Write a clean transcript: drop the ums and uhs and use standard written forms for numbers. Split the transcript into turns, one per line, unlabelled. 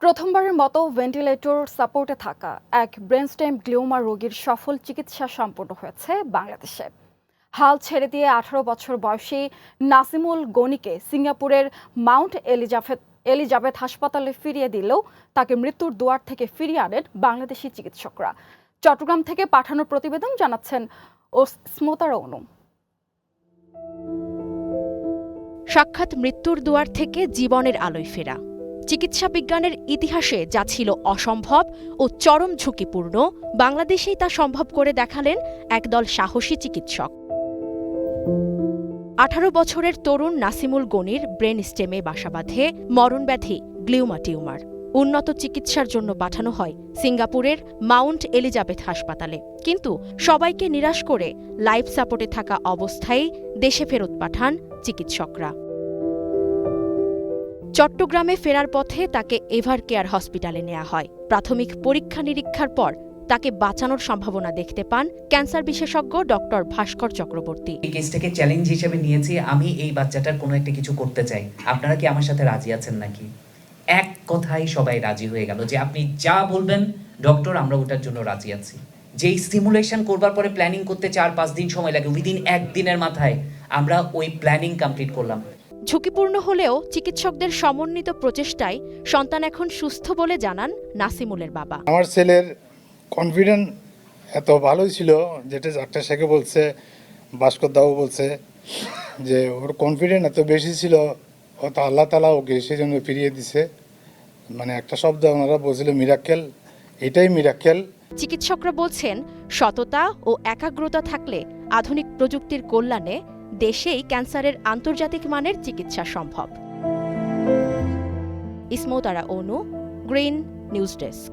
প্রথমবারের মতো ভেন্টিলেটর সাপোর্টে থাকা এক ব্রেনস্টেম গ্লিওমা রোগীর সফল চিকিৎসা সম্পন্ন হয়েছে বাংলাদেশে। হাল ছেড়ে দিয়ে 18 বছর বয়সী নাসিমুল গনিকে সিঙ্গাপুরের মাউন্ট এলিজাবেথ হাসপাতালে ফিরিয়ে দিলেও তাকে মৃত্যুর দুয়ার থেকে ফিরিয়ে আনেন বাংলাদেশি চিকিৎসকরা। চট্টগ্রাম থেকে পাঠানো প্রতিবেদন জানাচ্ছেন স্মতারা অনু।
সাক্ষাৎ মৃত্যুর দুয়ার থেকে জীবনের আলোয় ফেরা। চিকিৎসা বিজ্ঞানের ইতিহাসে যা ছিল অসম্ভব ও চরম ঝুঁকিপূর্ণ, বাংলাদেশেই তা সম্ভব করে দেখালেন একদল সাহসী চিকিৎসক। 18 বছরের তরুণ নাসিমুল গনির ব্রেন স্টেমে বাসা বাঁধে মরণব্যাধি গ্লিওমা টিউমার। উন্নত চিকিৎসার জন্য পাঠানো হয় সিঙ্গাপুরের মাউন্ট এলিজাবেথ হাসপাতালে, কিন্তু সবাইকে নিরাশ করে লাইফ সাপোর্টে থাকা অবস্থায় দেশে ফেরত পাঠান চিকিৎসকরা। চট্টগ্রামে ফেরার পথে তাকে এভার কেয়ার হসপিটালে নেওয়া হয়। প্রাথমিক পরীক্ষা নিরীক্ষার পর তাকে বাঁচানোর সম্ভাবনা দেখতে পান ক্যান্সার বিশেষজ্ঞ ডক্টর ভাস্কর চক্রবর্তী।
এই কেসটাকে চ্যালেঞ্জ হিসেবে নিয়েছি, আমি এই বাচ্চাটার কোনো একটা কিছু করতে চাই, আপনারা কি আমার সাথে রাজি আছেন নাকি? এক কথাই সবাই রাজি হয়ে গেল যে আপনি যা বলবেন ডক্টর, আমরা ওটার জন্য রাজি আছি। যেই সিমুলেশন করবার পরে প্ল্যানিং করতে 4-5 দিন সময় লাগে, উইদিন একদিনের মাথায় আমরা ওই প্ল্যানিং কমপ্লিট করলাম।
ঝুঁকিপূর্ণ হলেও চিকিৎসকদের সমন্বিত প্রচেষ্টায় সন্তান এখন সুস্থ বলে জানান নাসিমুলের বাবা।
আমার ছেলের কনফিডেন্ট এত ভালোই ছিল, যেটা ডাক্তার সাহেব বলছে, ভাস্কর দাও বলছে যে ওর কনফিডেন্ট এত বেশি ছিল, হয়তো আল্লাহ তালা ওকে সেই জন্য ফিরিয়ে দিছে। মানে একটা শব্দ ওনারা বলছিল মিরাক্কেল, এটাই মিরাক্কেল।
চিকিৎসকরা বলছেন সততা ও একাগ্রতা থাকলে আধুনিক প্রযুক্তির কল্যাণে দেশেই ক্যান্সারের আন্তর্জাতিক মানের চিকিৎসা সম্ভব। স্মতারা অনু, গ্রিন নিউজ ডেস্ক।